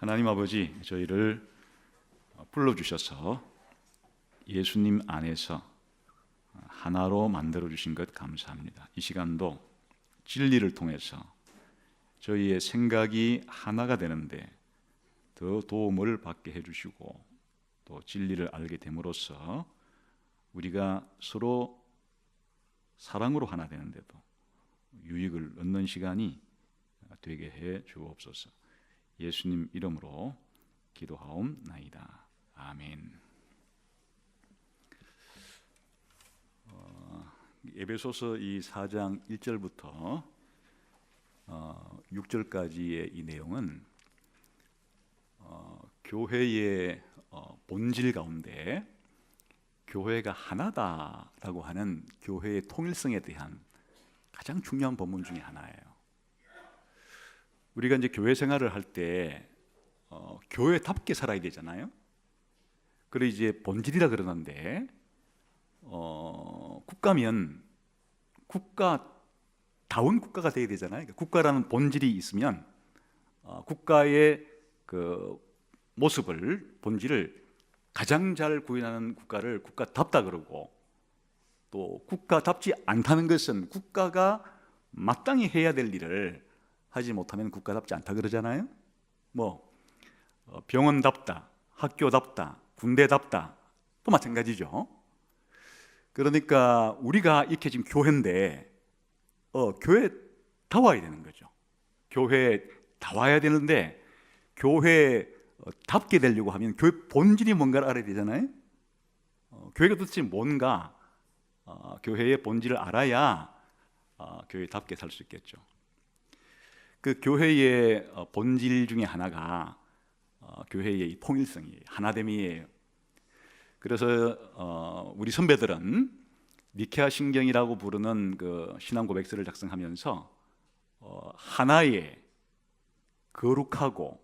하나님 아버지, 저희를 불러주셔서 예수님 안에서 하나로 만들어주신 것 감사합니다. 이 시간도 진리를 통해서 저희의 생각이 하나가 되는데 더 도움을 받게 해주시고, 또 진리를 알게 됨으로써 우리가 서로 사랑으로 하나 되는데도 유익을 얻는 시간이 되게 해 주옵소서. 예수님 이름으로 기도하옵나이다. 아멘. 에베소서 이 4장 1절부터 6절까지의 이 내용은 교회의 본질 가운데 교회가 하나다라고 하는 교회의 통일성에 대한 가장 중요한 본문 중에 하나예요. 우리가 이제 교회 생활을 할 때 교회답게 살아야 되잖아요. 그래 이제 본질이라 그러는데 국가면 국가다운 국가가 돼야 되잖아요. 국가라는 본질이 있으면 국가의 그 모습을, 본질을 가장 잘 구현하는 국가를 국가답다 그러고, 또 국가답지 않다는 것은 국가가 마땅히 해야 될 일을 하지 못하면 국가답지 않다 그러잖아요. 병원답다, 학교답다, 군대답다, 또 마찬가지죠. 그러니까 우리가 이렇게 지금 교회인데 교회다워야 되는 거죠. 교회다워야 되는데 교회답게 되려고 하면 교회 본질이 뭔가를 알아야 되잖아요. 교회가 도대체 뭔가, 교회의 본질을 알아야 교회답게 살 수 있겠죠. 그 교회의 본질 중에 하나가 교회의 이 통일성이에요. 하나됨이에요. 그래서 우리 선배들은 니케아 신경이라고 부르는 그 신앙 고백서를 작성하면서 하나의 거룩하고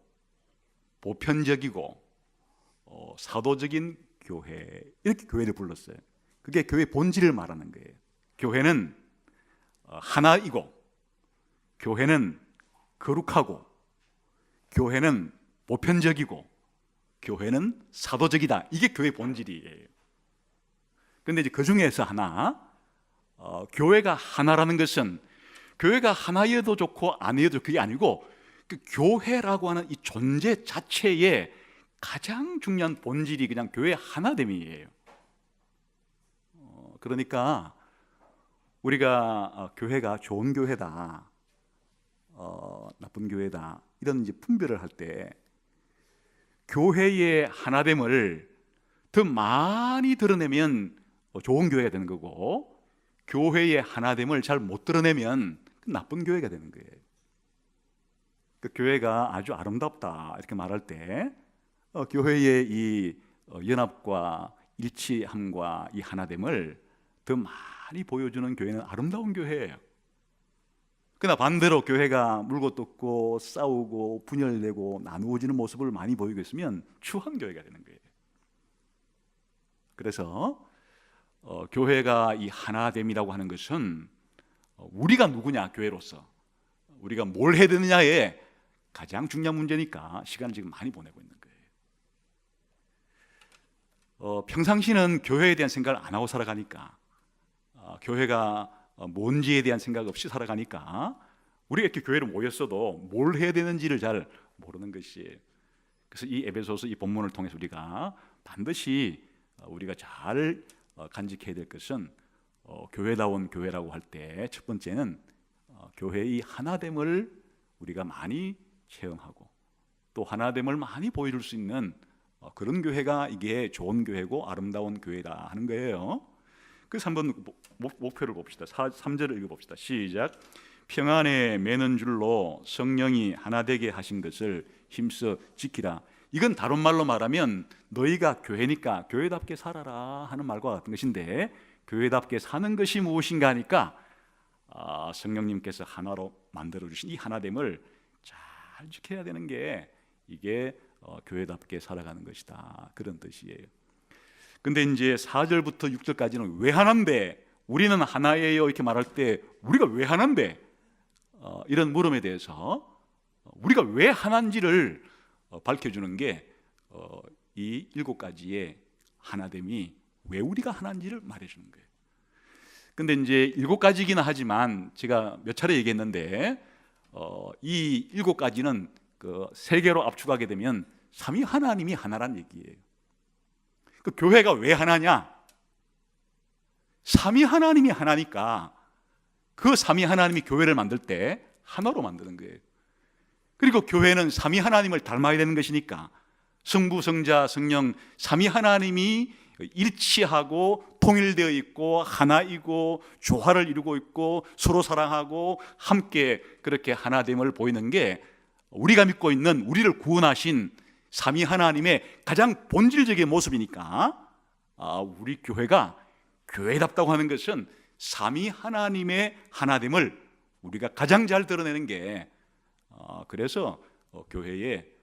보편적이고 사도적인 교회, 이렇게 교회를 불렀어요. 그게 교회의 본질을 말하는 거예요. 교회는 하나이고, 교회는 거룩하고, 교회는 보편적이고, 교회는 사도적이다. 이게 교회의 본질이에요. 그런데 이제 그 중에서 하나, 교회가 하나라는 것은 교회가 하나여도 좋고 아니어도 그게 아니고, 그 교회라고 하는 이 존재 자체의 가장 중요한 본질이 그냥 교회 하나됨이에요. 그러니까 우리가 교회가 좋은 교회다, 나쁜 교회다, 이런 이제 분별을 할 때 교회의 하나됨을 더 많이 드러내면 좋은 교회가 되는 거고, 교회의 하나됨을 잘 못 드러내면 나쁜 교회가 되는 거예요. 그 교회가 아주 아름답다 이렇게 말할 때 교회의 이 연합과 일치함과 이 하나됨을 더 많이 보여주는 교회는 아름다운 교회예요. 그러나 반대로 교회가 물고 뜯고 싸우고 분열되고 나누어지는 모습을 많이 보이고 있으면 추한 교회가 되는 거예요. 그래서 교회가 이 하나됨이라고 하는 것은 우리가 누구냐, 교회로서 우리가 뭘 해야 되느냐에 가장 중요한 문제니까 시간을 지금 많이 보내고 있는 거예요. 평상시는 교회에 대한 생각을 안 하고 살아가니까, 교회가 뭔지에 대한 생각 없이 살아가니까 우리가 이렇게 교회를 모였어도 뭘 해야 되는지를 잘 모르는 것이에요. 그래서 이 에베소서 이 본문을 통해서 우리가 반드시 우리가 잘 간직해야 될 것은 교회다운 교회라고 할 때 첫 번째는 교회의 하나됨을 우리가 많이 체험하고, 또 하나됨을 많이 보여줄 수 있는 그런 교회가 이게 좋은 교회고 아름다운 교회다 하는 거예요. 그래서 한번 목표를 봅시다. 3절을 읽어봅시다. 시작. 평안에 매는 줄로 성령이 하나 되게 하신 것을 힘써 지키라. 이건 다른 말로 말하면 너희가 교회니까 교회답게 살아라 하는 말과 같은 것인데, 교회답게 사는 것이 무엇인가 하니까 성령님께서 하나로 만들어주신 이 하나됨을 잘 지켜야 되는 게 이게 교회답게 살아가는 것이다, 그런 뜻이에요. 근데 이제 4절부터 6절까지는 왜 하나인데, 우리는 하나예요 이렇게 말할 때 우리가 왜 하나인데, 이런 물음에 대해서 우리가 왜 하나인지를 밝혀주는 게 이 7가지의 하나됨이 왜 우리가 하나인지를 말해주는 거예요. 근데 이제 7가지이긴 하지만 제가 몇 차례 얘기했는데 이 7가지는 그 3개로 압축하게 되면 삼위 하나님이 하나란 얘기예요. 그 교회가 왜 하나냐? 삼위 하나님이 하나니까 그 삼위 하나님이 교회를 만들 때 하나로 만드는 거예요. 그리고 교회는 삼위 하나님을 닮아야 되는 것이니까 성부, 성자, 성령 삼위 하나님이 일치하고 통일되어 있고 하나이고 조화를 이루고 있고 서로 사랑하고 함께 그렇게 하나됨을 보이는 게 우리가 믿고 있는 우리를 구원하신 삼위 하나님의 가장 본질적인 모습이니까 우리 교회가 교회답다고 하는 것은 삼위 하나님의 하나됨을 우리가 가장 잘 드러내는 게 그래서 교회의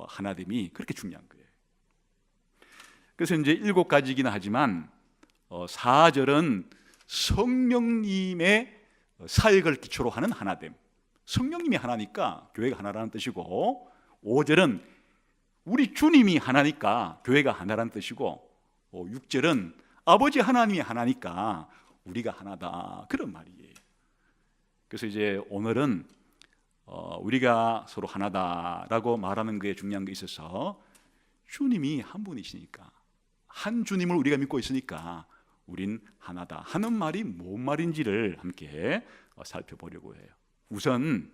하나됨이 그렇게 중요한 거예요. 그래서 이제 7가지이긴 하지만 4절은 성령님의 사역을 기초로 하는 하나됨, 성령님이 하나니까 교회가 하나라는 뜻이고, 5절은 우리 주님이 하나니까 교회가 하나라는 뜻이고, 6절은 아버지 하나님이 하나니까 우리가 하나다, 그런 말이에요. 그래서 이제 오늘은 우리가 서로 하나다라고 말하는 것에 중요한 게 있어서 주님이 한 분이시니까, 한 주님을 우리가 믿고 있으니까 우린 하나다 하는 말이 뭔 말인지를 함께 살펴보려고 해요. 우선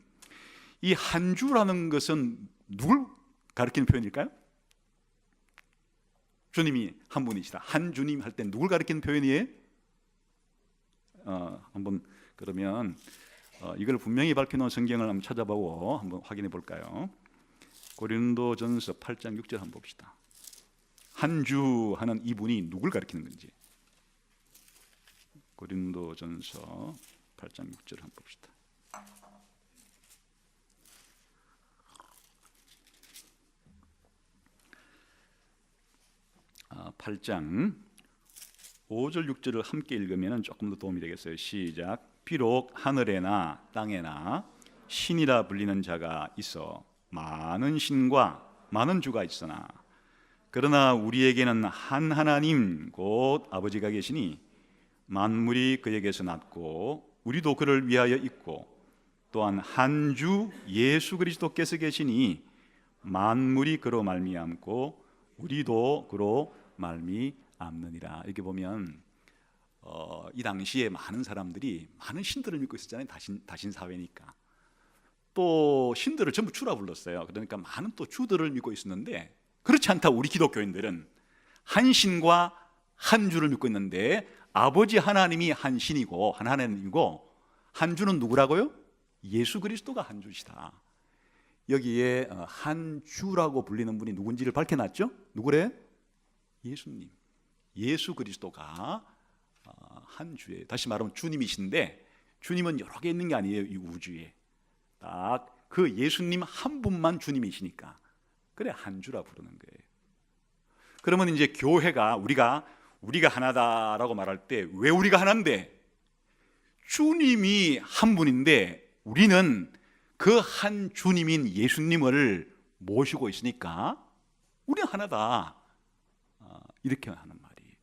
이 한 주라는 것은 누굴 가리키는 표현일까요? 주님이 한 분이시다, 한 주님 할 때 누굴 가리키는 표현이에요? 한번 그러면 이걸 분명히 밝혀놓은 성경을 한번 찾아보고 한번 확인해 볼까요? 고린도전서 8장 6절 한번 봅시다. 한 주 하는 이분이 누굴 가리키는 건지. 고린도전서 8장 6절 한번 봅시다. 아, 8장 5절 6절을 함께 읽으면 조금 더 도움이 되겠어요. 시작. 비록 하늘에나 땅에나 신이라 불리는 자가 있어 많은 신과 많은 주가 있으나 그러나 우리에게는 한 하나님 곧 아버지가 계시니 만물이 그에게서 났고 우리도 그를 위하여 있고 또한 한 주 예수 그리스도께서 계시니 만물이 그로 말미암고 우리도 그로 말미암느니라. 이렇게 보면 이 당시에 많은 사람들이 많은 신들을 믿고 있었잖아요. 다신 사회니까. 또 신들을 전부 주라 불렀어요. 그러니까 많은 또 주들을 믿고 있었는데, 그렇지 않다 우리 기독교인들은 한 신과 한 주를 믿고 있는데, 아버지 하나님이 한 신이고 한 하나님이고 한 주는 누구라고요? 예수 그리스도가 한 주시다. 여기에 한 주라고 불리는 분이 누군지를 밝혀놨죠? 누구래? 예수님, 예수 그리스도가 한 주예요. 다시 말하면 주님이신데, 주님은 여러 개 있는 게 아니에요. 이 우주에 딱 그 예수님 한 분만 주님이시니까 그래 한 주라 부르는 거예요. 그러면 이제 교회가 우리가 하나다라고 말할 때 왜 우리가 하나인데? 주님이 한 분인데 우리는 그 한 주님인 예수님을 모시고 있으니까 우리는 하나다, 이렇게 하는 말이에요.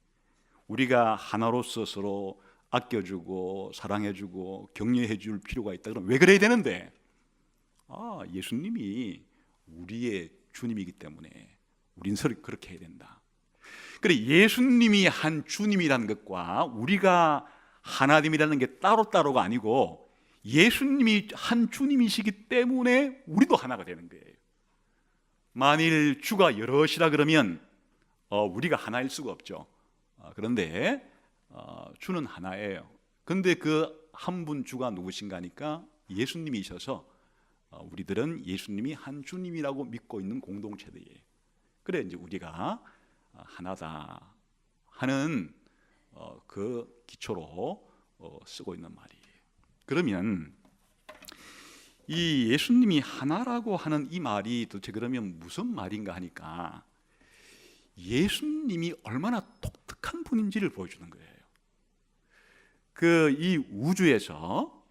우리가 하나로서 서로 아껴주고 사랑해주고 격려해줄 필요가 있다. 그럼 왜 그래야 되는데? 예수님이 우리의 주님이기 때문에 우린 서로 그렇게 해야 된다. 그래, 예수님이 한 주님이라는 것과 우리가 하나님이라는 게 따로따로가 아니고 예수님이 한 주님이시기 때문에 우리도 하나가 되는 거예요. 만일 주가 여럿이라 그러면 우리가 하나일 수가 없죠. 그런데 주는 하나예요. 그런데 그 한 분 주가 누구신가 하니까 예수님이셔서 우리들은 예수님이 한 주님이라고 믿고 있는 공동체들이에요. 그래 이제 우리가 하나다 하는 그 기초로 쓰고 있는 말이에요. 그러면 이 예수님이 하나라고 하는 이 말이 도대체 그러면 무슨 말인가 하니까 예수님이 얼마나 독특한 분인지를 보여주는 거예요. 이 우주에서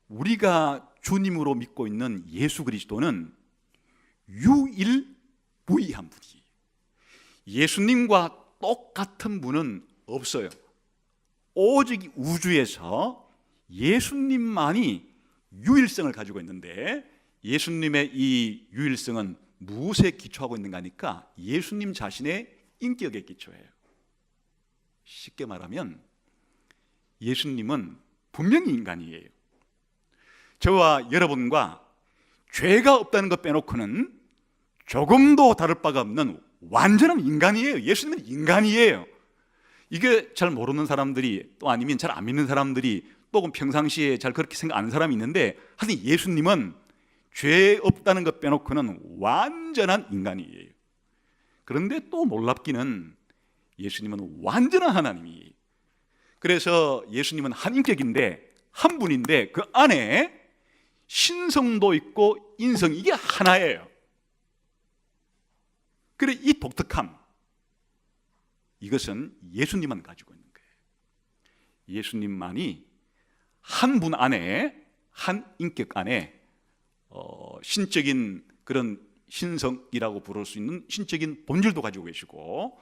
우리가 주님으로 믿고 있는 예수 그리스도는 유일 무이한 분이, 예수님과 똑같은 분은 없어요. 오직 우주에서 예수님만이 유일성을 가지고 있는데, 예수님의 이 유일성은 무엇에 기초하고 있는가 하니까 예수님 자신의 인격에 기초해요. 쉽게 말하면 예수님은 분명히 인간이에요. 저와 여러분과 죄가 없다는 것 빼놓고는 조금도 다를 바가 없는 완전한 인간이에요. 예수님은 인간이에요. 이게 잘 모르는 사람들이, 또 아니면 잘 안 믿는 사람들이, 또 평상시에 잘 그렇게 생각 안 하는 사람이 있는데, 하여튼 예수님은 죄 없다는 것 빼놓고는 완전한 인간이에요. 그런데 또 놀랍기는 예수님은 완전한 하나님이에요. 그래서 예수님은 한 인격인데, 한 분인데 그 안에 신성도 있고 인성, 이게 하나예요. 그래, 이 독특함, 이것은 예수님만 가지고 있는 거예요. 예수님만이 한 분 안에, 한 인격 안에 신적인 그런 신성이라고 부를 수 있는 신적인 본질도 가지고 계시고,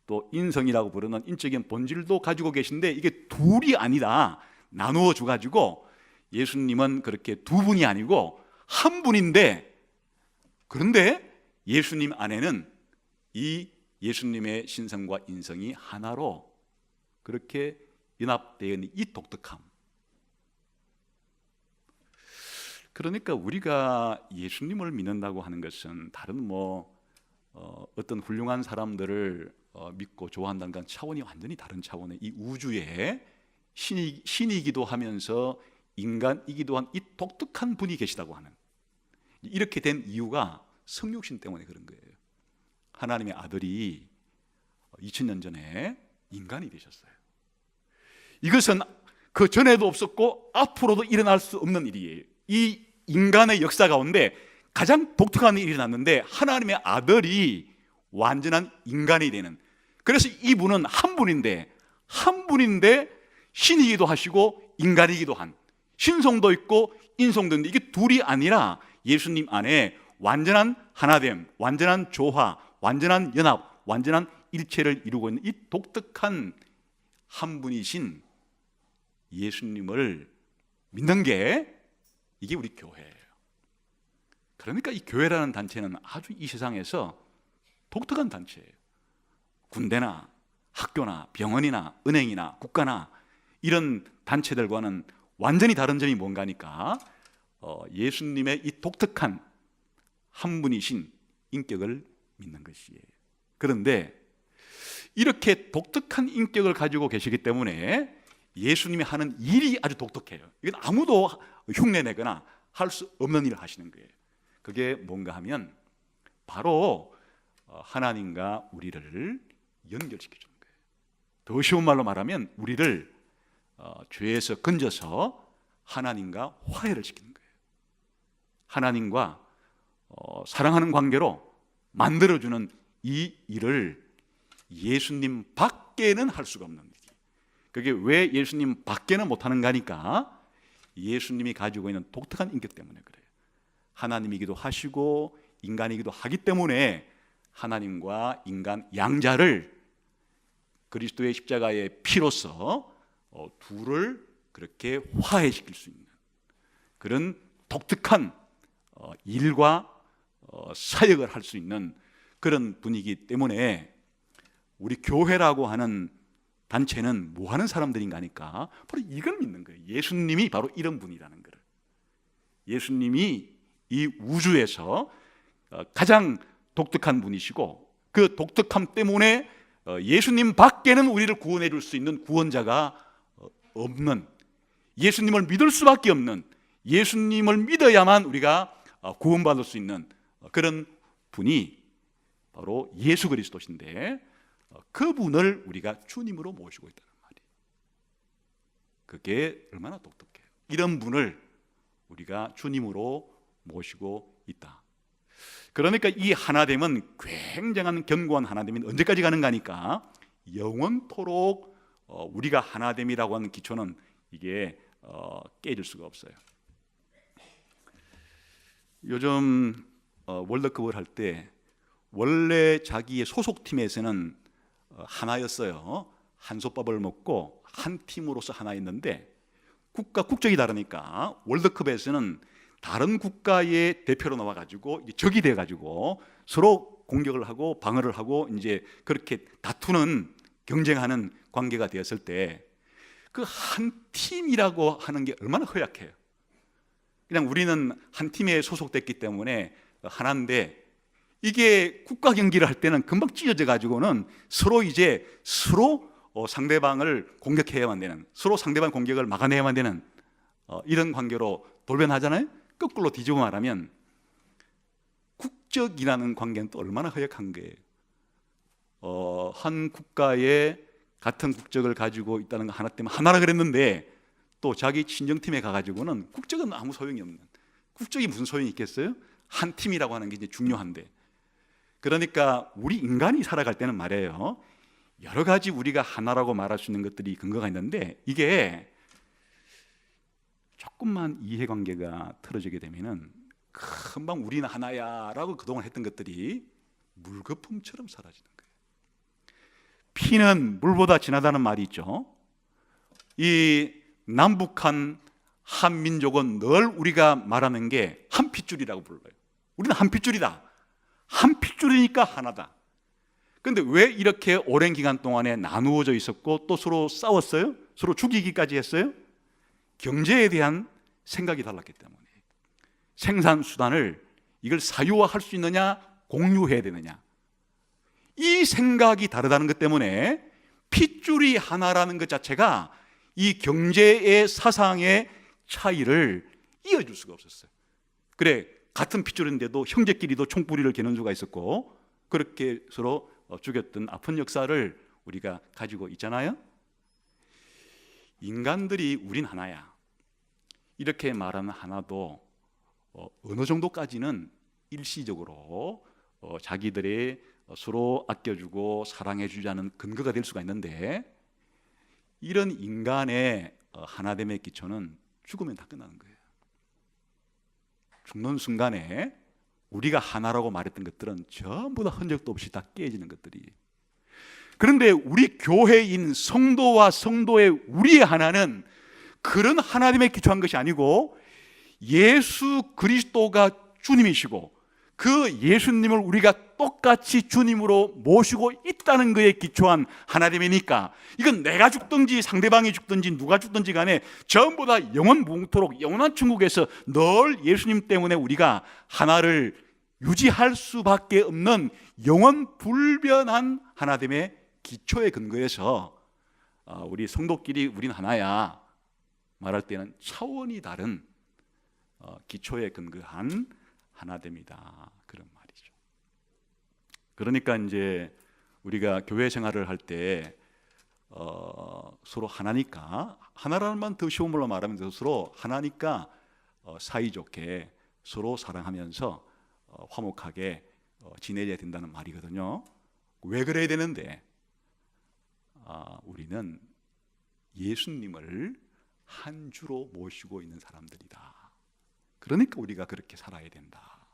또 인성이라고 부르는 인적인 본질도 가지고 계신데, 이게 둘이 아니다, 나누어 줘가지고 예수님은 그렇게 두 분이 아니고 한 분인데, 그런데 예수님 안에는 이 예수님의 신성과 인성이 하나로 그렇게 연합되어 있는 이 독특함. 그러니까 우리가 예수님을 믿는다고 하는 것은 다른 어떤 훌륭한 사람들을 믿고 좋아한다는 건 차원이 완전히 다른 차원의, 이 우주에 신이기도 하면서 인간이기도 한 이 독특한 분이 계시다고 하는, 이렇게 된 이유가 성육신 때문에 그런 거예요. 하나님의 아들이 2000년 전에 인간이 되셨어요. 이것은 그 전에도 없었고 앞으로도 일어날 수 없는 일이에요. 이 인간의 역사 가운데 가장 독특한 일이 일어났는데, 하나님의 아들이 완전한 인간이 되는, 그래서 이분은 한 분인데 신이기도 하시고 인간이기도 한, 신성도 있고 인성도 있는데, 이게 둘이 아니라 예수님 안에 완전한 하나됨, 완전한 조화, 완전한 연합, 완전한 일체를 이루고 있는 이 독특한 한 분이신 예수님을 믿는 게, 이게 우리 교회예요. 그러니까 이 교회라는 단체는 아주 이 세상에서 독특한 단체예요. 군대나 학교나 병원이나 은행이나 국가나 이런 단체들과는 완전히 다른 점이 뭔가 하니까 예수님의 이 독특한 한 분이신 인격을 믿는 것이에요. 그런데 이렇게 독특한 인격을 가지고 계시기 때문에 예수님이 하는 일이 아주 독특해요. 이건 아무도 흉내내거나 할 수 없는 일을 하시는 거예요. 그게 뭔가 하면 바로 하나님과 우리를 연결시켜 주는 거예요. 더 쉬운 말로 말하면 우리를 죄에서 건져서 하나님과 화해를 시키는 거예요. 하나님과 사랑하는 관계로 만들어주는 이 일을 예수님 밖에는 할 수가 없는 일이에요. 그게 왜 예수님 밖에는 못하는가 하니까, 예수님이 가지고 있는 독특한 인격 때문에 그래요. 하나님이기도 하시고 인간이기도 하기 때문에 하나님과 인간 양자를 그리스도의 십자가의 피로써 둘을 그렇게 화해시킬 수 있는 그런 독특한 일과 사역을 할 수 있는 그런 분이기 때문에, 우리 교회라고 하는 단체는 뭐 하는 사람들인가 하니까 바로 이걸 믿는 거예요. 예수님이 바로 이런 분이라는 거를. 예수님이 이 우주에서 가장 독특한 분이시고, 그 독특함 때문에 예수님 밖에는 우리를 구원해 줄 수 있는 구원자가 없는, 예수님을 믿을 수밖에 없는, 예수님을 믿어야만 우리가 구원받을 수 있는 그런 분이 바로 예수 그리스도신데, 그분을 우리가 주님으로 모시고 있다는 말이에요. 그게 얼마나 독특해요. 이런 분을 우리가 주님으로 모시고 있다. 그러니까 이 하나됨은 굉장한 견고한 하나됨이 언제까지 가는가 하니까, 영원토록 우리가 하나됨이라고 하는 기초는 이게 깨질 수가 없어요. 요즘 월드컵을 할 때 원래 자기의 소속팀에서는 하나였어요. 한솥밥을 먹고 한 팀으로서 하나였는데 국적이 다르니까 월드컵에서는 다른 국가의 대표로 나와가지고 적이 돼가지고 서로 공격을 하고 방어를 하고 이제 그렇게 다투는 경쟁하는 관계가 되었을 때 그 한 팀이라고 하는 게 얼마나 허약해요. 그냥 우리는 한 팀에 소속됐기 때문에 하나인데 이게 국가 경기를 할 때는 금방 찢어져 가지고는 서로 상대방을 공격해야만 되는, 서로 상대방 공격을 막아내야만 되는 이런 관계로 돌변하잖아요. 거꾸로 뒤집어 말하면 국적이라는 관계는 또 얼마나 허약한 거예요. 한 국가에 같은 국적을 가지고 있다는 거 하나 때문에 하나라 그랬는데 또 자기 친정팀에 가가지고는 국적은 아무 소용이 없는, 국적이 무슨 소용이 있겠어요? 한 팀이라고 하는 게 이제 중요한데, 그러니까 우리 인간이 살아갈 때는 말이에요, 여러 가지 우리가 하나라고 말할 수 있는 것들이 근거가 있는데 이게 조금만 이해관계가 틀어지게 되면은 금방 우리는 하나야 라고 그동안 했던 것들이 물거품처럼 사라지는 거예요. 피는 물보다 진하다는 말이 있죠. 이 남북한 한민족은 늘 우리가 말하는 게 한 핏줄이라고 불러요. 우리는 한 핏줄이다. 한 핏줄이니까 하나다. 그런데 왜 이렇게 오랜 기간 동안에 나누어져 있었고 또 서로 싸웠어요? 서로 죽이기까지 했어요? 경제에 대한 생각이 달랐기 때문에. 생산수단을 이걸 사유화할 수 있느냐 공유해야 되느냐, 이 생각이 다르다는 것 때문에 핏줄이 하나라는 것 자체가 이 경제의 사상의 차이를 이어줄 수가 없었어요. 그래, 같은 핏줄인데도 형제끼리도 총뿌리를 겨눈 수가 있었고 그렇게 서로 죽였던 아픈 역사를 우리가 가지고 있잖아요. 인간들이 우린 하나야 이렇게 말하는 하나도 어느 정도까지는 일시적으로 자기들의 서로 아껴주고 사랑해주자는 근거가 될 수가 있는데, 이런 인간의 하나됨의 기초는 죽으면 다 끝나는 거예요. 죽는 순간에 우리가 하나라고 말했던 것들은 전부 다 흔적도 없이 다 깨지는 것들이. 그런데 우리 교회인 성도와 성도의 우리의 하나는 그런 하나됨에 기초한 것이 아니고 예수 그리스도가 주님이시고 그 예수님을 우리가 똑같이 주님으로 모시고 있다는 것에 기초한 하나됨이니까, 이건 내가 죽든지 상대방이 죽든지 누가 죽든지 간에 전부 다 영원무궁토록 영원한 천국에서 늘 예수님 때문에 우리가 하나를 유지할 수밖에 없는 영원불변한 하나됨의 기초에 근거해서 우리 성도끼리 우린 하나야 말할 때는 차원이 다른 기초에 근거한 하나됨이다, 그런 말이죠. 그러니까 이제 우리가 교회 생활을 할 때 서로 하나니까, 하나라는 말 더 쉬운 말로 말하면 서로 하나니까 사이좋게 서로 사랑하면서 화목하게 지내야 된다는 말이거든요. 왜 그래야 되는데? 우리는 예수님을 한 주로 모시고 있는 사람들이다. 그러니까 우리가 그렇게 살아야 된다.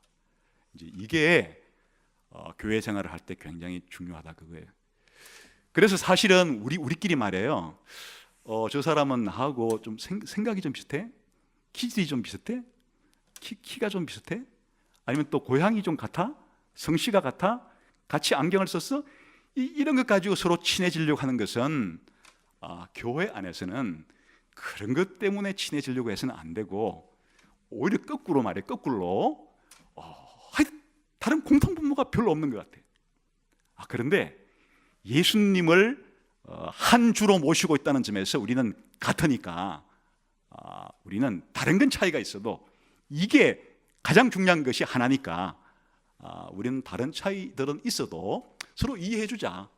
이제 이게 교회 생활을 할 때 굉장히 중요하다 그거예요. 그래서 사실은 우리끼리 말해요. 저 사람은 나하고 좀 생각이 좀 비슷해? 키질이 좀 비슷해? 키가 좀 비슷해? 아니면 또 고향이 좀 같아? 성씨가 같아? 같이 안경을 썼어? 이런 것 가지고 서로 친해지려고 하는 것은 교회 안에서는 그런 것 때문에 친해지려고 해서는 안 되고, 오히려 거꾸로 말해, 거꾸로 다른 공통분모가 별로 없는 것 같아. 그런데 예수님을 한 주로 모시고 있다는 점에서 우리는 같으니까, 우리는 다른 건 차이가 있어도 이게 가장 중요한 것이 하나니까, 우리는 다른 차이들은 있어도 서로 이해해 주자.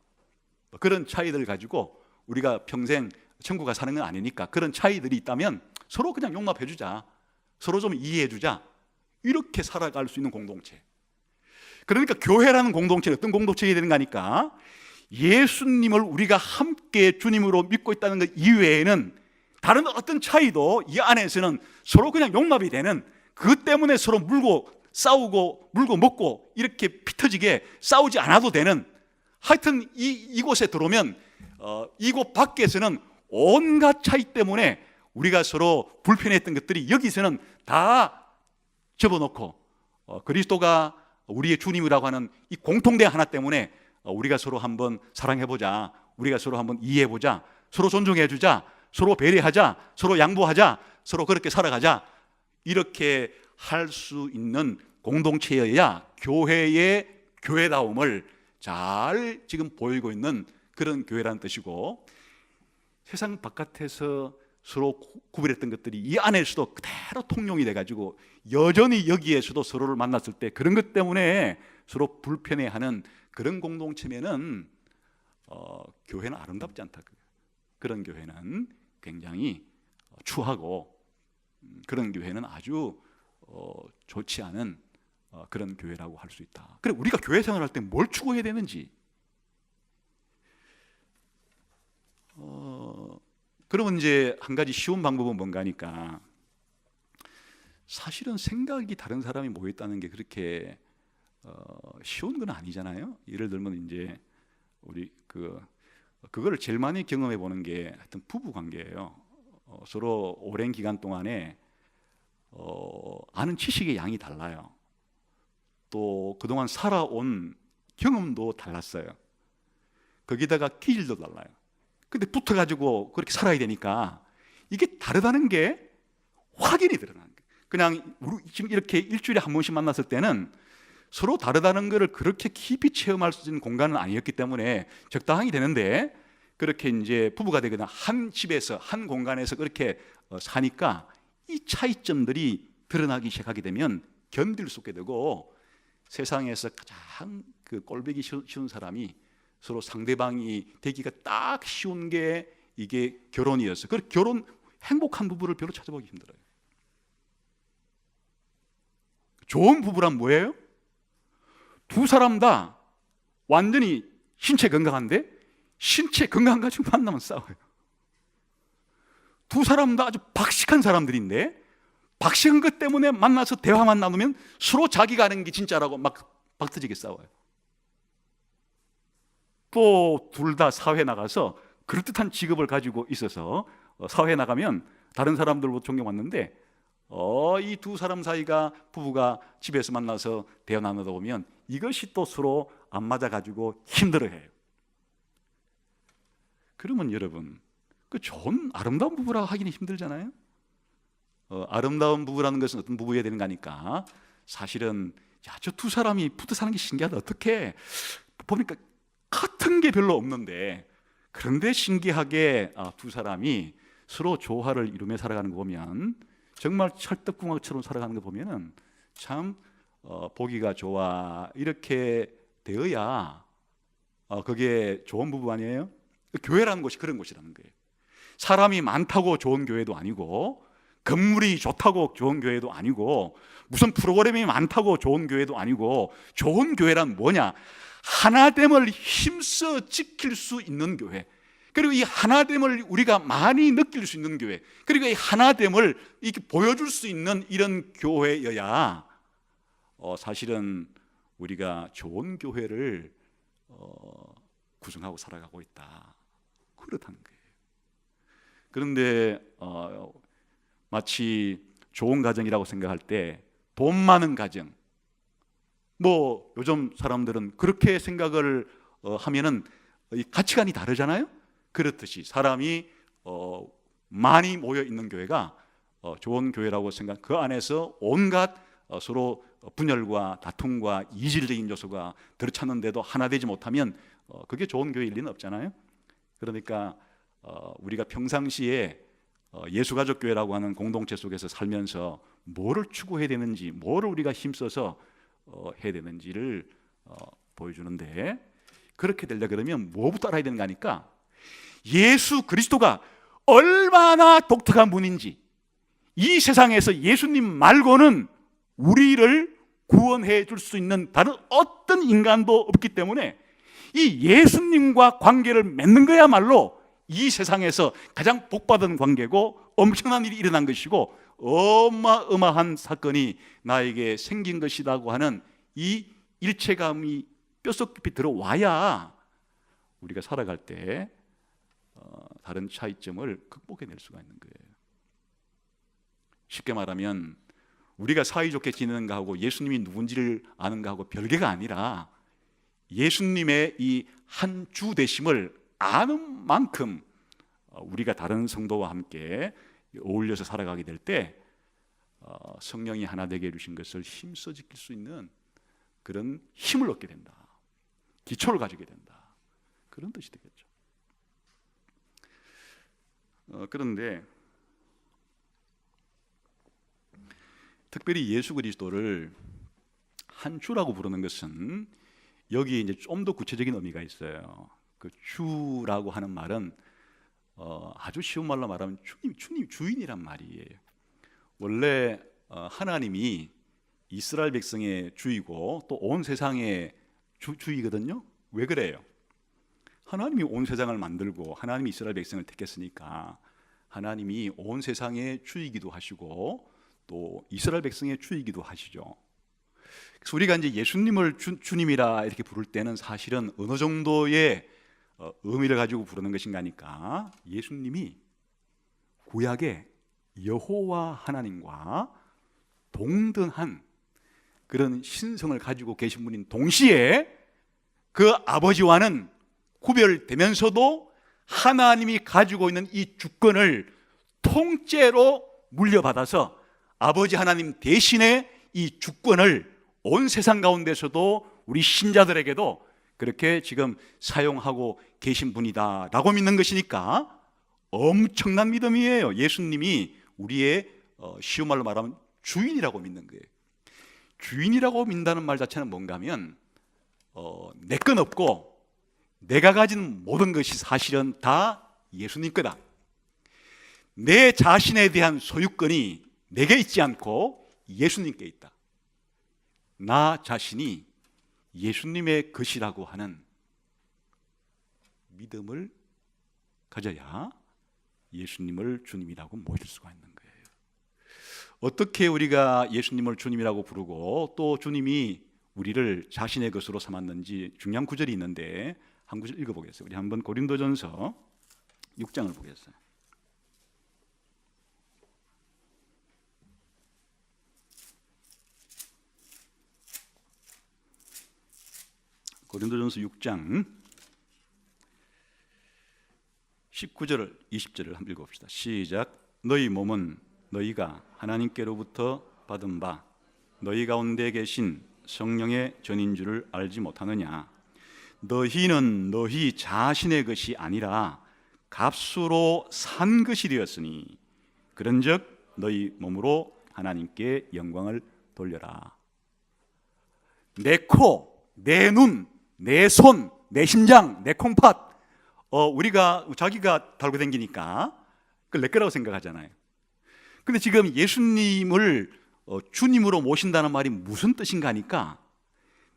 그런 차이들을 가지고 우리가 평생 천국 가서 사는 건 아니니까 그런 차이들이 있다면 서로 그냥 용납해 주자, 서로 좀 이해해 주자, 이렇게 살아갈 수 있는 공동체. 그러니까 교회라는 공동체는 어떤 공동체가 되는가 하니까, 예수님을 우리가 함께 주님으로 믿고 있다는 것 이외에는 다른 어떤 차이도 이 안에서는 서로 그냥 용납이 되는, 그것 때문에 서로 물고 싸우고 물고 먹고 이렇게 피 터지게 싸우지 않아도 되는, 하여튼 이곳에 들어오면 이곳 밖에서는 온갖 차이 때문에 우리가 서로 불편했던 것들이 여기서는 다 접어놓고 그리스도가 우리의 주님이라고 하는 이 공통된 하나 때문에 우리가 서로 한번 사랑해보자, 우리가 서로 한번 이해해보자, 서로 존중해주자, 서로 배려하자, 서로 양보하자, 서로 그렇게 살아가자, 이렇게 할 수 있는 공동체여야 교회의 교회다움을 잘 지금 보이고 있는 그런 교회라는 뜻이고, 세상 바깥에서 서로 구별했던 것들이 이 안에서도 그대로 통용이 돼가지고 여전히 여기에서도 서로를 만났을 때 그런 것 때문에 서로 불편해하는 그런 공동체면은 교회는 아름답지 않다. 그런 교회는 굉장히 추하고 그런 교회는 아주 좋지 않은 그런 교회라고 할 수 있다. 그래, 우리가 교회 생활할 때 뭘 추구해야 되는지, 그러면 이제 한 가지 쉬운 방법은 뭔가 하니까, 사실은 생각이 다른 사람이 모였다는 게 그렇게 쉬운 건 아니잖아요. 예를 들면 이제 우리 그거를 제일 많이 경험해 보는 게 하여튼 부부 관계예요. 서로 오랜 기간 동안에 아는 지식의 양이 달라요. 또 그동안 살아온 경험도 달랐어요. 거기다가 기질도 달라요. 근데 붙어가지고 그렇게 살아야 되니까 이게 다르다는 게 확인이 드러나는 거예요. 그냥 우리 지금 이렇게 일주일에 한 번씩 만났을 때는 서로 다르다는 것을 그렇게 깊이 체험할 수 있는 공간은 아니었기 때문에 적당히 되는데, 그렇게 이제 부부가 되거나 한 집에서 한 공간에서 그렇게 사니까 이 차이점들이 드러나기 시작하게 되면 견딜 수 없게 되고, 세상에서 가장 그 꼴보기 쉬운 사람이 서로 상대방이 되기가 딱 쉬운 게 이게 결혼이었어요. 그래서 결혼 행복한 부부를 별로 찾아보기 힘들어요. 좋은 부부란 뭐예요? 두 사람 다 완전히 신체 건강한데 신체 건강 가지고 만나면 싸워요. 두 사람 다 아주 박식한 사람들인데 박식한 것 때문에 만나서 대화만 나누면 서로 자기가 아는 게 진짜라고 막 박터지게 싸워요. 또 둘 다 사회 나가서 그럴듯한 직업을 가지고 있어서 사회 나가면 다른 사람들로 존경받는데 이 두 사람 사이가 부부가 집에서 만나서 대화 나누다 보면 이것이 또 서로 안 맞아가지고 힘들어해요. 그러면 여러분, 그 좋은 아름다운 부부라 하기는 힘들잖아요. 아름다운 부부라는 것은 어떤 부부여야 되는 거니까, 사실은 저 두 사람이 붙어 사는 게 신기하다. 어떻게 보니까 같은 게 별로 없는데, 그런데 신기하게 두 사람이 서로 조화를 이루며 살아가는 거 보면, 정말 찰떡궁합처럼 살아가는 거 보면은 참 보기가 좋아. 이렇게 되어야 그게 좋은 부부 아니에요? 교회라는 곳이 그런 곳이라는 거예요. 사람이 많다고 좋은 교회도 아니고, 건물이 좋다고 좋은 교회도 아니고, 무슨 프로그램이 많다고 좋은 교회도 아니고, 좋은 교회란 뭐냐? 하나됨을 힘써 지킬 수 있는 교회, 그리고 이 하나됨을 우리가 많이 느낄 수 있는 교회, 그리고 이 하나됨을 이렇게 보여줄 수 있는 이런 교회여야 사실은 우리가 좋은 교회를 구성하고 살아가고 있다, 그렇다는 거예요. 그런데 마치 좋은 가정이라고 생각할 때 돈 많은 가정, 뭐 요즘 사람들은 그렇게 생각을 하면은 이 가치관이 다르잖아요. 그렇듯이 사람이 많이 모여 있는 교회가 좋은 교회라고 생각, 그 안에서 온갖 서로 분열과 다툼과 이질적인 요소가 들어찼는데도 하나 되지 못하면 그게 좋은 교회일 리는 없잖아요. 그러니까 우리가 평상시에 예수가족교회라고 하는 공동체 속에서 살면서 뭐를 추구해야 되는지, 뭐를 우리가 힘써서 해야 되는지를 보여주는데, 그렇게 되려 그러면 뭐부터 알아야 되는가 하니까, 예수 그리스도가 얼마나 독특한 분인지, 이 세상에서 예수님 말고는 우리를 구원해 줄 수 있는 다른 어떤 인간도 없기 때문에 이 예수님과 관계를 맺는 거야말로 이 세상에서 가장 복받은 관계고 엄청난 일이 일어난 것이고 어마어마한 사건이 나에게 생긴 것이라고 하는 이 일체감이 뼛속 깊이 들어와야 우리가 살아갈 때 다른 차이점을 극복해낼 수가 있는 거예요. 쉽게 말하면 우리가 사이좋게 지내는가 하고 예수님이 누군지를 아는가 하고 별개가 아니라 예수님의 이 한 주 되심을 아는 만큼 우리가 다른 성도와 함께 어울려서 살아가게 될 때 성령이 하나 되게 해주신 것을 힘써 지킬 수 있는 그런 힘을 얻게 된다. 기초를 가지게 된다. 그런 뜻이 되겠죠. 그런데 특별히 예수 그리스도를 한 주라고 부르는 것은 여기에 이제 좀 더 구체적인 의미가 있어요. 그 주라고 하는 말은 아주 쉬운 말로 말하면 주님 주인이란 말이에요. 원래 하나님이 이스라엘 백성의 주이고 또 온 세상의 주이거든요. 왜 그래요? 하나님이 온 세상을 만들고 하나님이 이스라엘 백성을 택했으니까 하나님이 온 세상의 주이기도 하시고 또 이스라엘 백성의 주이기도 하시죠. 그래서 우리가 이제 예수님을 주님이라 이렇게 부를 때는 사실은 어느 정도의 의미를 가지고 부르는 것인가 하니까 예수님이 구약의 여호와 하나님과 동등한 그런 신성을 가지고 계신 분인 동시에 그 아버지와는 구별되면서도 하나님이 가지고 있는 이 주권을 통째로 물려받아서 아버지 하나님 대신에 이 주권을 온 세상 가운데서도 우리 신자들에게도 그렇게 지금 사용하고 계신 분이다라고 믿는 것이니까 엄청난 믿음이에요. 예수님이 우리의 쉬운 말로 말하면 주인이라고 믿는 거예요. 주인이라고 믿는다는 말 자체는 뭔가 하면 내 건 없고 내가 가진 모든 것이 사실은 다 예수님 거다. 내 자신에 대한 소유권이 내게 있지 않고 예수님께 있다. 나 자신이 예수님의 것이라고 하는 믿음을 가져야 예수님을 주님이라고 모실 수가 있는 거예요. 어떻게 우리가 예수님을 주님이라고 부르고 또 주님이 우리를 자신의 것으로 삼았는지 중요한 구절이 있는데 한 구절 읽어보겠습니다. 우리 한번 고린도전서 6장을 보겠어요. 고린도전서 6장 19절 20절을 한번 읽어봅시다. 시작. 너희 몸은 너희가 하나님께로부터 받은 바 너희 가운데 계신 성령의 전인 줄을 알지 못하느냐. 너희는 너희 자신의 것이 아니라 값으로 산 것이 되었으니 그런즉 너희 몸으로 하나님께 영광을 돌려라. 내 코, 내 눈, 내 손, 내 심장, 내 콩팥 우리가 자기가 달고 다니니까 그걸 내 거라고 생각하잖아요. 근데 지금 예수님을 주님으로 모신다는 말이 무슨 뜻인가 하니까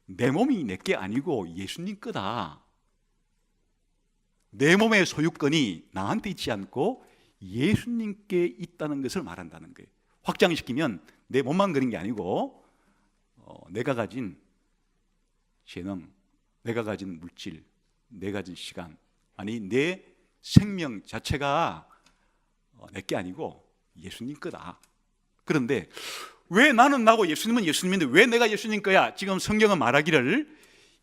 내 몸이 내 게 아니고 예수님 거다. 내 몸의 소유권이 나한테 있지 않고 예수님께 있다는 것을 말한다는 거예요. 확장시키면 내 몸만 그런 게 아니고 내가 가진 재능, 내가 가진 물질, 내가 가진 시간, 아니 내 생명 자체가 내 게 아니고 예수님 거다. 그런데 왜 나는 나고 예수님은 예수님인데 왜 내가 예수님 거야? 지금 성경은 말하기를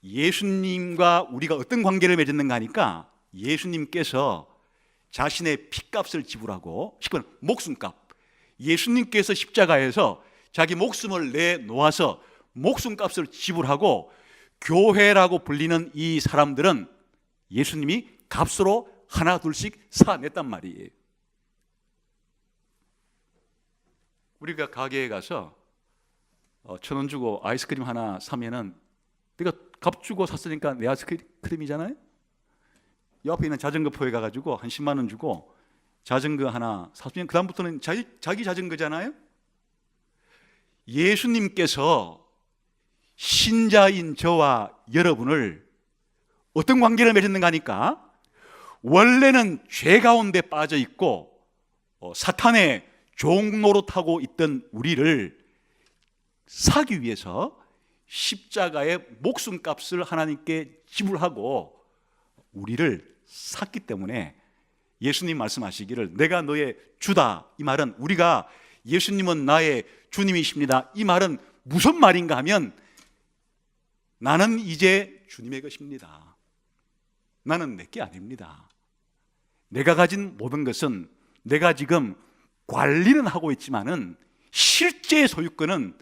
예수님과 우리가 어떤 관계를 맺었는가 하니까 예수님께서 자신의 피값을 지불하고 싶은 목숨값, 예수님께서 십자가에서 자기 목숨을 내놓아서 목숨값을 지불하고 교회라고 불리는 이 사람들은 예수님이 값으로 하나 둘씩 사냈단 말이에요. 우리가 가게에 가서 1,000원 주고 아이스크림 하나 사면은 내가 값 주고 샀으니까 내 아이스크림이잖아요. 옆에 있는 자전거 포에 가가지고 한 10만 원 주고 자전거 하나 사면 그 다음부터는 자기 자전거잖아요. 예수님께서 신자인 저와 여러분을 어떤 관계를 맺었는가 하니까 원래는 죄 가운데 빠져 있고 사탄의 종노릇하고 있던 우리를 사기 위해서 십자가의 목숨값을 하나님께 지불하고 우리를 샀기 때문에 예수님 말씀하시기를 내가 너의 주다, 이 말은 우리가 예수님은 나의 주님이십니다, 이 말은 무슨 말인가 하면 나는 이제 주님의 것입니다. 나는 내게 아닙니다. 내가 가진 모든 것은 내가 지금 관리는 하고 있지만은 실제 소유권은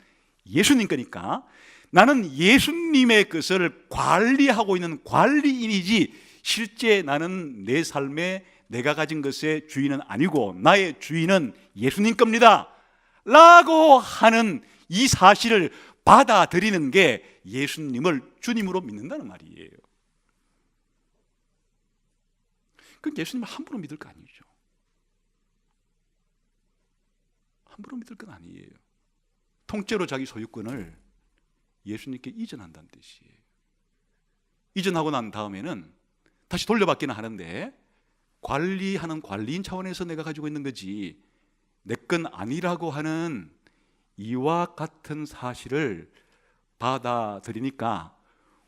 예수님 거니까 나는 예수님의 것을 관리하고 있는 관리인이지 실제 나는 내 삶에 내가 가진 것의 주인은 아니고 나의 주인은 예수님 겁니다 라고 하는 이 사실을 받아들이는 게 예수님을 주님으로 믿는다는 말이에요. 그럼 예수님을 함부로 믿을 거 아니죠. 함부로 믿을 건 아니에요. 통째로 자기 소유권을 예수님께 이전한다는 뜻이에요. 이전하고 난 다음에는 다시 돌려받기는 하는데 관리하는 관리인 차원에서 내가 가지고 있는 거지 내 건 아니라고 하는 이와 같은 사실을 받아들이니까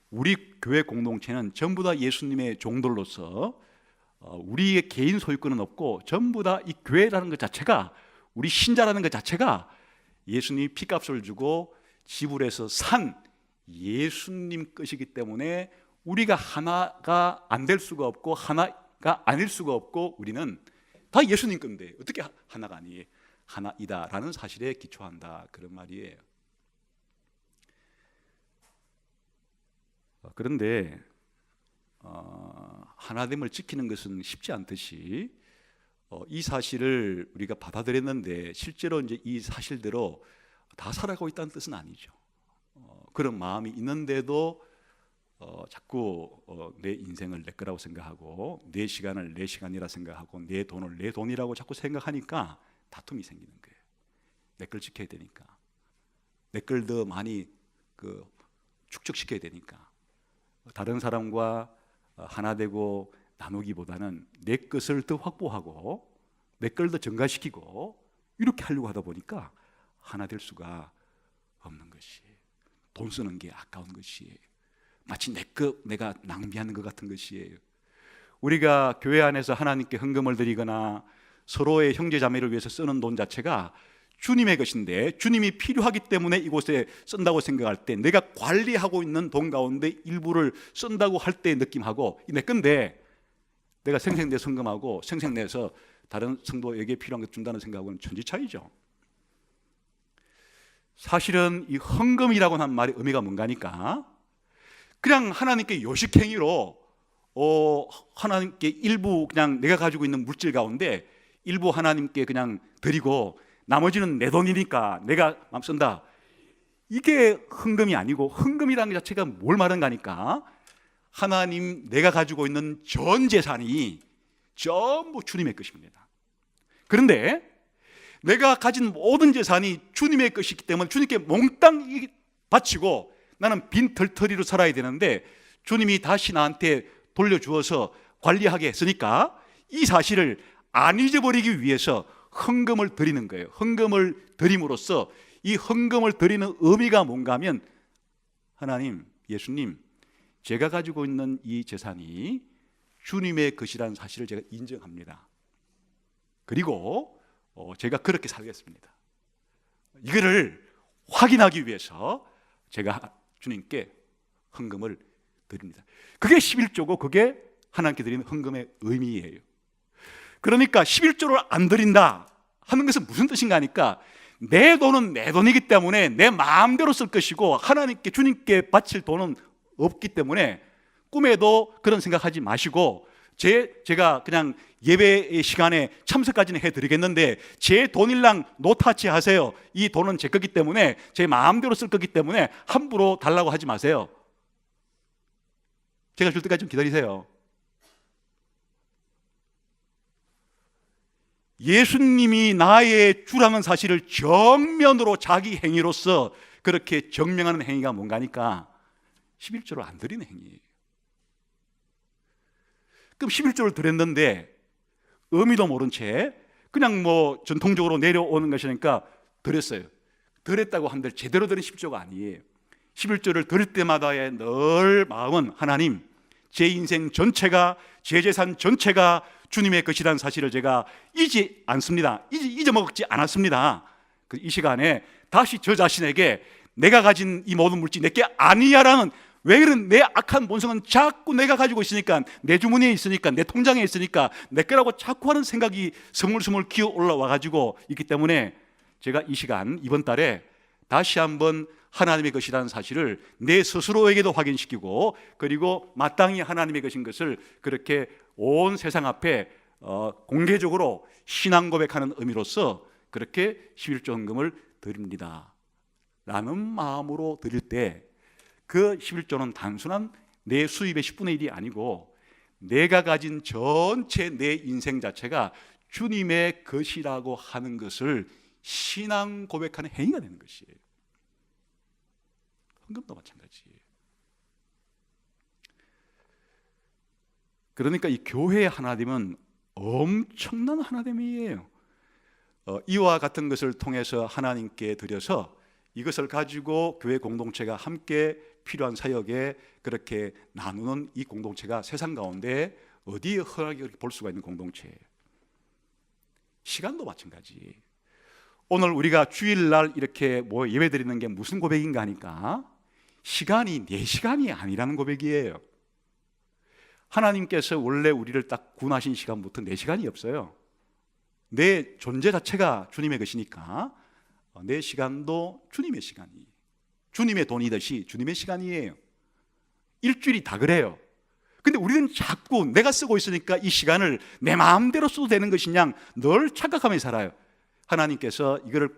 우리 교회 공동체는 전부 다 예수님의 종들로서 우리의 개인 소유권은 없고 전부 다 이 교회라는 것 자체가, 우리 신자라는 것 자체가 예수님이 피값을 주고 지불해서 산 예수님 것이기 때문에 우리가 하나가 안 될 수가 없고 하나가 아닐 수가 없고 우리는 다 예수님 건데 어떻게 하나가 아니에요? 하나이다라는 사실에 기초한다, 그런 말이에요. 그런데 하나됨을 지키는 것은 쉽지 않듯이 이 사실을 우리가 받아들였는데 실제로 이제 이 사실대로 다 살아가고 있다는 뜻은 아니죠. 그런 마음이 있는데도 자꾸 내 인생을 내 거라고 생각하고 내 시간을 내 시간이라 생각하고 내 돈을 내 돈이라고 자꾸 생각하니까 다툼이 생기는 거예요. 내 걸 지켜야 되니까, 내 걸 더 많이 축적시켜야 되니까 다른 사람과 하나 되고 나누기보다는 내 것을 더 확보하고 내 걸 더 증가시키고 이렇게 하려고 하다 보니까 하나 될 수가 없는 것이에요. 돈 쓰는 게 아까운 것이에요. 마치 내가 낭비하는 것 같은 것이에요. 우리가 교회 안에서 하나님께 헌금을 드리거나 서로의 형제 자매를 위해서 쓰는 돈 자체가 주님의 것인데 주님이 필요하기 때문에 이곳에 쓴다고 생각할 때 내가 관리하고 있는 돈 가운데 일부를 쓴다고 할 때의 느낌하고 내 건데 내가 생생내 헌금하고 생생내서 다른 성도에게 필요한 것 준다는 생각하고는 천지 차이죠. 사실은 이 헌금이라고 하는 말의 의미가 뭔가니까 그냥 하나님께 요식행위로 하나님께 일부 그냥 내가 가지고 있는 물질 가운데 일부 하나님께 그냥 드리고 나머지는 내 돈이니까 내가 맘 쓴다, 이게 헌금이 아니고 헌금이라는 것 자체가 뭘 말하는가 하니까 하나님 내가 가지고 있는 전 재산이 전부 주님의 것입니다. 그런데 내가 가진 모든 재산이 주님의 것이기 때문에 주님께 몽땅 바치고 나는 빈털터리로 살아야 되는데 주님이 다시 나한테 돌려주어서 관리하게 했으니까 이 사실을 안 잊어버리기 위해서 헌금을 드리는 거예요. 헌금을 드림으로써 이 헌금을 드리는 의미가 뭔가 하면 하나님, 예수님, 제가 가지고 있는 이 재산이 주님의 것이라는 사실을 제가 인정합니다. 그리고 제가 그렇게 살겠습니다. 이거를 확인하기 위해서 제가 주님께 헌금을 드립니다. 그게 11조고 그게 하나님께 드리는 헌금의 의미예요. 그러니까 11조를 안 드린다 하는 것은 무슨 뜻인가 하니까 내 돈은 내 돈이기 때문에 내 마음대로 쓸 것이고 하나님께 주님께 바칠 돈은 없기 때문에 꿈에도 그런 생각하지 마시고 제가 그냥 예배 시간에 참석까지는 해드리겠는데 제 돈일랑 노타치 하세요. 이 돈은 제 거기 때문에 제 마음대로 쓸 거기 때문에 함부로 달라고 하지 마세요. 제가 줄 때까지 좀 기다리세요. 예수님이 나의 주라는 사실을 정면으로 자기 행위로서 그렇게 증명하는 행위가 뭔가 하니까 11조를 안 드리는 행위예요. 그럼 11조를 드렸는데 의미도 모른 채 그냥 뭐 전통적으로 내려오는 것이니까 드렸어요. 드렸다고 한들 제대로 드린 11조가 아니에요. 11조를 드릴 때마다의 늘 마음은 하나님, 제 인생 전체가, 제 재산 전체가 주님의 것이라는 사실을 제가 잊지 않습니다. 잊어먹지 않았습니다. 이 시간에 다시 저 자신에게 내가 가진 이 모든 물질이 내게 아니야라는, 왜 그런 내 악한 본성은 자꾸 내가 가지고 있으니까, 내 주머니에 있으니까, 내 통장에 있으니까 내 거라고 자꾸 하는 생각이 스물스물 기어 올라와 가지고 있기 때문에 제가 이 시간, 이번 달에 다시 한번 하나님의 것이라는 사실을 내 스스로에게도 확인시키고, 그리고 마땅히 하나님의 것인 것을 그렇게 온 세상 앞에 공개적으로 신앙 고백하는 의미로서 그렇게 11조 헌금을 드립니다 라는 마음으로 드릴 때, 그 11조는 단순한 내 수입의 10분의 1이 아니고 내가 가진 전체 내 인생 자체가 주님의 것이라고 하는 것을 신앙 고백하는 행위가 되는 것이에요. 헌금도 마찬가지예요. 그러니까 이 교회의 하나님은 엄청난 하나님이에요. 이와 같은 것을 통해서 하나님께 드려서 이것을 가지고 교회 공동체가 함께 필요한 사역에 그렇게 나누는 이 공동체가 세상 가운데 어디에 흔하게 볼 수가 있는 공동체예요. 시간도 마찬가지. 오늘 우리가 주일날 이렇게 예배 드리는 게 무슨 고백인가 하니까 시간이 내 시간이 아니라는 고백이에요. 하나님께서 원래 우리를 딱 구원하신 시간부터 내 시간이 없어요. 내 존재 자체가 주님의 것이니까 내 시간도 주님의 시간이, 주님의 돈이듯이 주님의 시간이에요. 일주일이 다 그래요. 근데 우리는 자꾸 내가 쓰고 있으니까 이 시간을 내 마음대로 써도 되는 것이냐 늘 착각하며 살아요. 하나님께서 이거를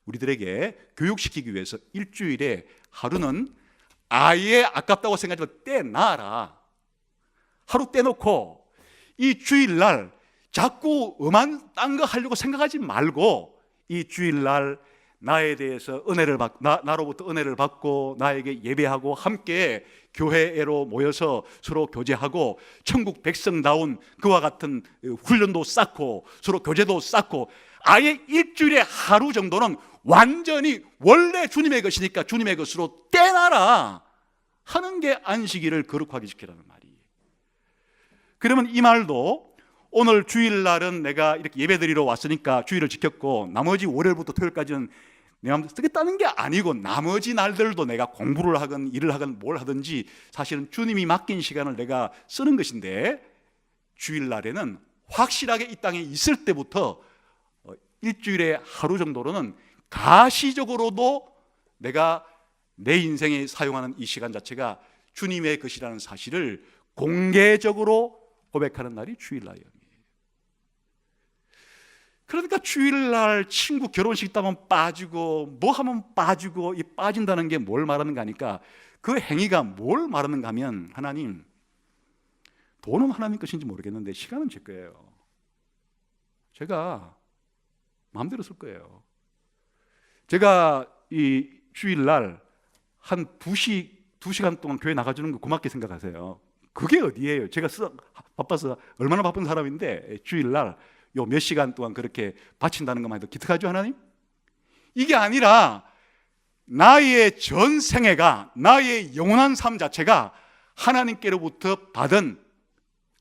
우리들에게 교육시키기 위해서 일주일에 하루는 아예 아깝다고 생각하지 떼놔라. 하루 떼놓고 이 주일날 자꾸 딴 거 하려고 생각하지 말고 이 주일날 나에 대해서 나로부터 은혜를 받고 나에게 예배하고 함께 교회로 모여서 서로 교제하고 천국 백성다운 그와 같은 훈련도 쌓고 서로 교제도 쌓고 아예 일주일에 하루 정도는 완전히 원래 주님의 것이니까 주님의 것으로 떼놔라 하는 게 안식일을 거룩하게 지키라는 말이에요. 그러면 이 말도 오늘 주일날은 내가 이렇게 예배드리러 왔으니까 주일을 지켰고 나머지 월요일부터 토요일까지는 내 마음대로 쓰겠다는 게 아니고, 나머지 날들도 내가 공부를 하건 일을 하건 뭘 하든지 사실은 주님이 맡긴 시간을 내가 쓰는 것인데, 주일날에는 확실하게 이 땅에 있을 때부터 일주일에 하루 정도로는 가시적으로도 내가 내 인생에 사용하는 이 시간 자체가 주님의 것이라는 사실을 공개적으로 고백하는 날이 주일날이에요. 그러니까 주일날 친구 결혼식 있다면 빠지고 뭐 하면 빠지고, 이 빠진다는 게 뭘 말하는가 하니까 그 행위가 뭘 말하는가 하면, 하나님, 돈은 하나님 것인지 모르겠는데 시간은 제 거예요. 제가 마음대로 쓸 거예요. 제가 이 주일날 한 2시간 동안 교회 나가주는 거 고맙게 생각하세요. 그게 어디예요? 제가 바빠서 얼마나 바쁜 사람인데 주일날 요 몇 시간 동안 그렇게 바친다는 것만 해도 기특하죠, 하나님? 이게 아니라 나의 전 생애가, 나의 영원한 삶 자체가 하나님께로부터 받은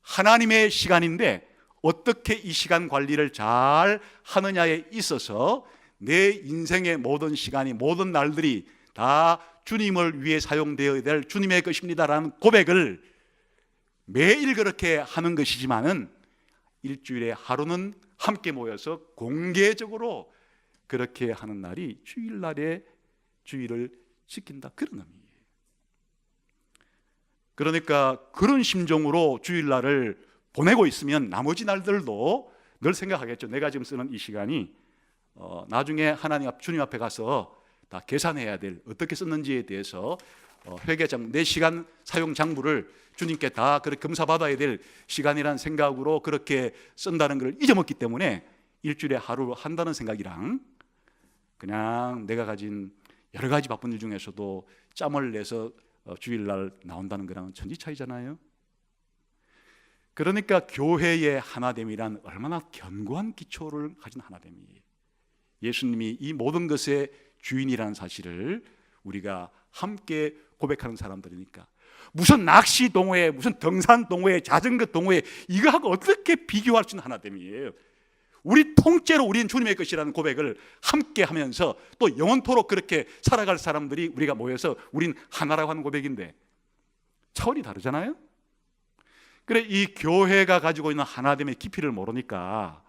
하나님의 시간인데 어떻게 이 시간 관리를 잘 하느냐에 있어서 내 인생의 모든 시간이, 모든 날들이 다 주님을 위해 사용되어야 될 주님의 것입니다라는 고백을 매일 그렇게 하는 것이지만은 일주일에 하루는 함께 모여서 공개적으로 그렇게 하는 날이 주일날에 주일을 지킨다, 그런 의미예요. 그러니까 그런 심정으로 주일날을 보내고 있으면 나머지 날들도 늘 생각하겠죠. 내가 지금 쓰는 이 시간이 나중에 주님 앞에 가서 다 계산해야 될, 어떻게 썼는지에 대해서 회계장, 내 시간 사용 장부를 주님께 다 그렇게 검사받아야 될 시간이라는 생각으로 그렇게 쓴다는 걸 잊어먹기 때문에 일주일에 하루 한다는 생각이랑 그냥 내가 가진 여러 가지 바쁜 일 중에서도 짬을 내서 주일날 나온다는 거랑 천지 차이잖아요. 그러니까 교회의 하나됨이란 얼마나 견고한 기초를 가진 하나됨이에요. 예수님이 이 모든 것의 주인이라는 사실을 우리가 함께 고백하는 사람들이니까 무슨 낚시 동호회, 무슨 등산 동호회, 자전거 동호회 이거하고 어떻게 비교할 수 있는 하나됨이에요. 우리 통째로 우리는 주님의 것이라는 고백을 함께 하면서 또 영원토록 그렇게 살아갈 사람들이 우리가 모여서 우린 하나라고 하는 고백인데 차원이 다르잖아요. 그래 이 교회가 가지고 있는 하나됨의 깊이를 모르니까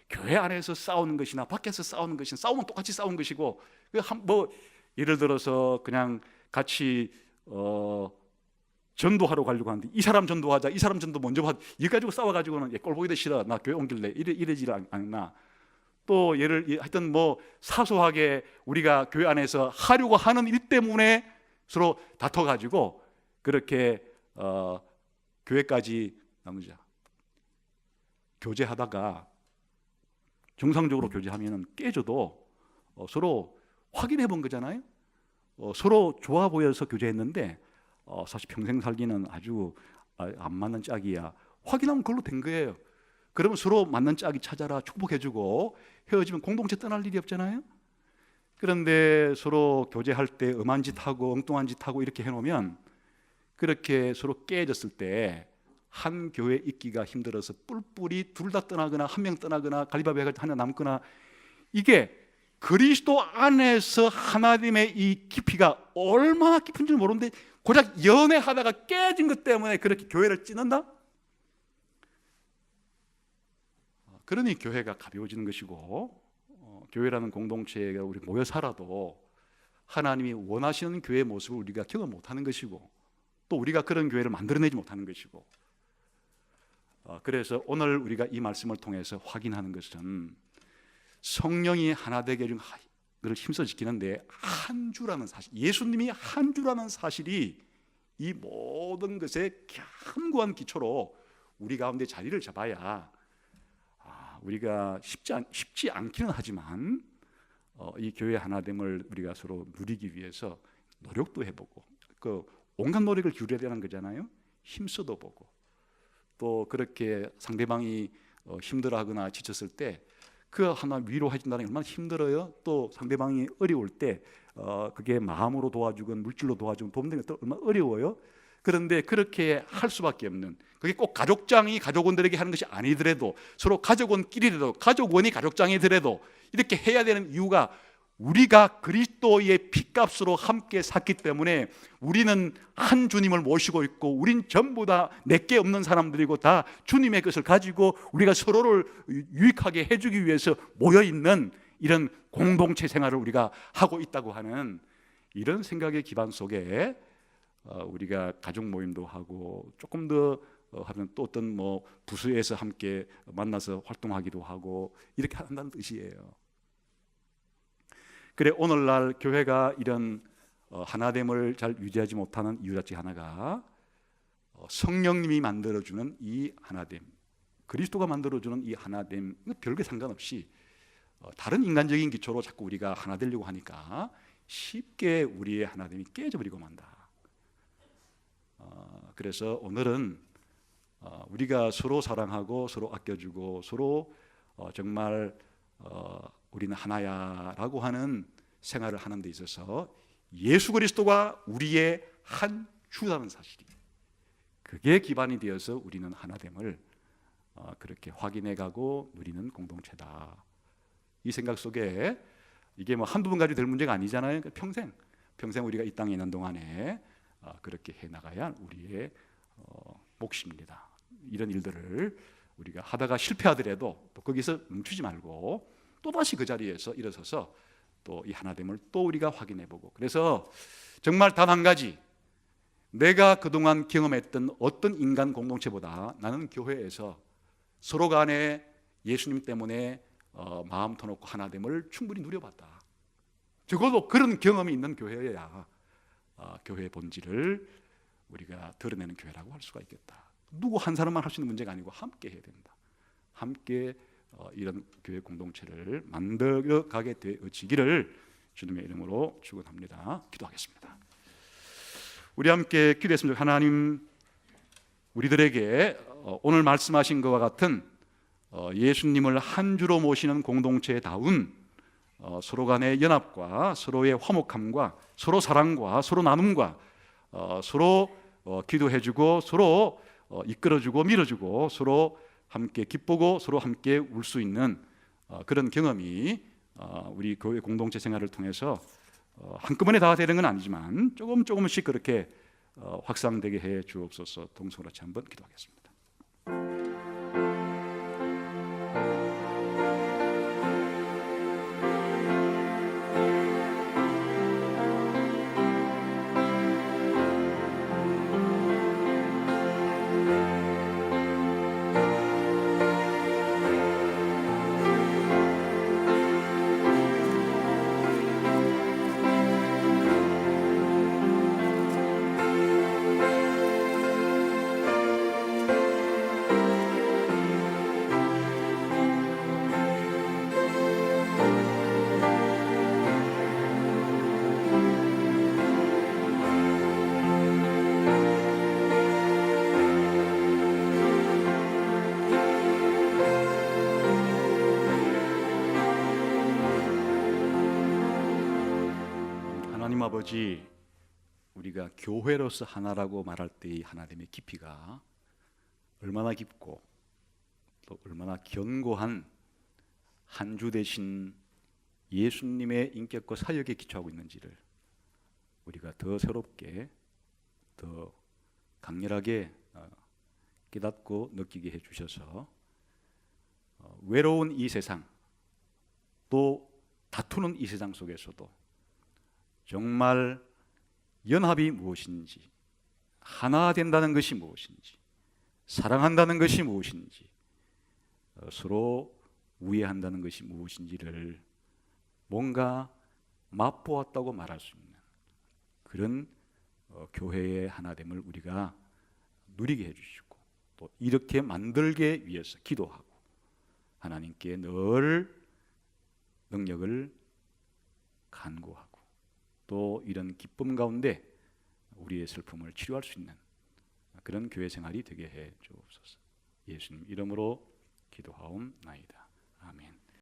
교회 안에서 싸우는 것이나 밖에서 싸우는 것이나 싸우면 똑같이 싸우는 것이고 뭐 예를 들어서 그냥 같이 전도하러 가려고 하는데 이 사람 전도하자, 이 사람 전도 먼저 하자 이거 가지고 싸워가지고는 꼴 보기도 싫어, 나 교회 옮길래 이러지 않나. 또 하여튼 뭐 사소하게 우리가 교회 안에서 하려고 하는 일 때문에 서로 다퉈가지고 그렇게 교회까지 나누자. 교제하다가 정상적으로 교제하면 깨져도 서로 확인해 본 거잖아요. 서로 좋아 보여서 교제했는데 사실 평생 살기는 아주 안 맞는 짝이야. 확인하면 그걸로 된 거예요. 그러면 서로 맞는 짝이 찾아라 축복해주고 헤어지면 공동체 떠날 일이 없잖아요. 그런데 서로 교제할 때 엄한 짓 하고 엉뚱한 짓 하고 이렇게 해놓으면 그렇게 서로 깨졌을 때 한 교회 있기가 힘들어서 뿔뿔이 둘 다 떠나거나 한 명 떠나거나 갈리바베가 하나 남거나 이게 그리스도 안에서 하나님의 이 깊이가 얼마나 깊은지 모르는데 고작 연애하다가 깨진 것 때문에 그렇게 교회를 찢는다? 그러니 교회가 가벼워지는 것이고 교회라는 공동체가 우리 모여 살아도 하나님이 원하시는 교회의 모습을 우리가 경험 못하는 것이고 또 우리가 그런 교회를 만들어내지 못하는 것이고 그래서 오늘 우리가 이 말씀을 통해서 확인하는 것은 성령이 하나 되게 해준 것을 힘써 지키는데 한 주라는 사실, 예수님이 한 주라는 사실이 이 모든 것의 견고한 기초로 우리 가운데 자리를 잡아야 우리가 쉽지 않기는 하지만 이 교회 하나됨을 우리가 서로 누리기 위해서 노력도 해보고 그 온갖 노력을 기울여야 되는 거잖아요. 힘써도 보고 또 그렇게 상대방이 힘들어하거나 지쳤을 때 그 하나 위로해 준다는 게 얼마나 힘들어요. 또 상대방이 어려울 때 그게 마음으로 도와주건 물질로 도와주건 도움되는 것도 얼마나 어려워요. 그런데 그렇게 할 수밖에 없는, 그게 꼭 가족장이 가족원들에게 하는 것이 아니더라도 서로 가족원끼리라도 가족원이 가족장이더라도 이렇게 해야 되는 이유가 우리가 그리스도의 피값으로 함께 샀기 때문에 우리는 한 주님을 모시고 있고 우린 전부 다 내게 없는 사람들이고 다 주님의 것을 가지고 우리가 서로를 유익하게 해주기 위해서 모여있는 이런 공동체 생활을 우리가 하고 있다고 하는 이런 생각의 기반 속에 우리가 가족 모임도 하고 조금 더 하면 또 어떤 뭐 부서에서 함께 만나서 활동하기도 하고 이렇게 한다는 뜻이에요. 그래 오늘날 교회가 이런 하나됨을 잘 유지하지 못하는 이유 중에 하나가 성령님이 만들어주는 이 하나됨, 그리스도가 만들어주는 이 하나됨 별개 상관없이 다른 인간적인 기초로 자꾸 우리가 하나 되려고 하니까 쉽게 우리의 하나됨이 깨져버리고 만다. 그래서 오늘은 우리가 서로 사랑하고 서로 아껴주고 서로 정말 우리는 하나야라고 하는 생활을 하는 데 있어서 예수 그리스도가 우리의 한 주라는 사실이 그게 기반이 되어서 우리는 하나됨을 그렇게 확인해가고 누리는 공동체다. 이 생각 속에 이게 뭐 한두 번 가지고 될 문제가 아니잖아요. 그러니까 평생 우리가 이 땅에 있는 동안에 그렇게 해나가야 우리의 몫입니다. 이런 일들을 우리가 하다가 실패하더라도 또 거기서 멈추지 말고 또다시 그 자리에서 일어서서 또 이 하나됨을 또 우리가 확인해보고, 그래서 정말 단 한 가지, 내가 그동안 경험했던 어떤 인간 공동체보다 나는 교회에서 서로 간에 예수님 때문에 마음 터놓고 하나됨을 충분히 누려봤다. 적어도 그런 경험이 있는 교회여야 교회의 본질을 우리가 드러내는 교회라고 할 수가 있겠다. 누구 한 사람만 할 수 있는 문제가 아니고 함께 해야 된다. 함께 이런 교회 공동체를 만들어가게 되어지기를 주님의 이름으로 축원합니다. 기도하겠습니다. 우리 함께 기도했습니다. 하나님, 우리들에게 오늘 말씀하신 것과 같은 예수님을 한 주로 모시는 공동체다운 서로 간의 연합과 서로의 화목함과 서로 사랑과 서로 나눔과 서로 기도해주고 서로 이끌어주고 밀어주고 서로 함께 기쁘고 서로 함께 울 수 있는 그런 경험이 우리 교회 공동체 생활을 통해서 한꺼번에 다 되는 건 아니지만 조금씩 그렇게 확산되게 해 주옵소서. 동성으로 같이 한번 기도하겠습니다. 하나님 아버지, 우리가 교회로서 하나라고 말할 때의 하나됨의 깊이가 얼마나 깊고 또 얼마나 견고한 한 주 되신 예수님의 인격과 사역에 기초하고 있는지를 우리가 더 새롭게 더 강렬하게 깨닫고 느끼게 해주셔서 외로운 이 세상 또 다투는 이 세상 속에서도 정말 연합이 무엇인지, 하나 된다는 것이 무엇인지, 사랑한다는 것이 무엇인지, 서로 우애한다는 것이 무엇인지를 뭔가 맛보았다고 말할 수 있는 그런 교회의 하나됨을 우리가 누리게 해주시고 또 이렇게 만들게 위해서 기도하고 하나님께 늘 능력을 간구하고 또 이런 기쁨 가운데 우리의 슬픔을 치료할 수 있는 그런 교회 생활이 되게 해 주옵소서. 예수님 이름으로 기도하옵나이다. 아멘.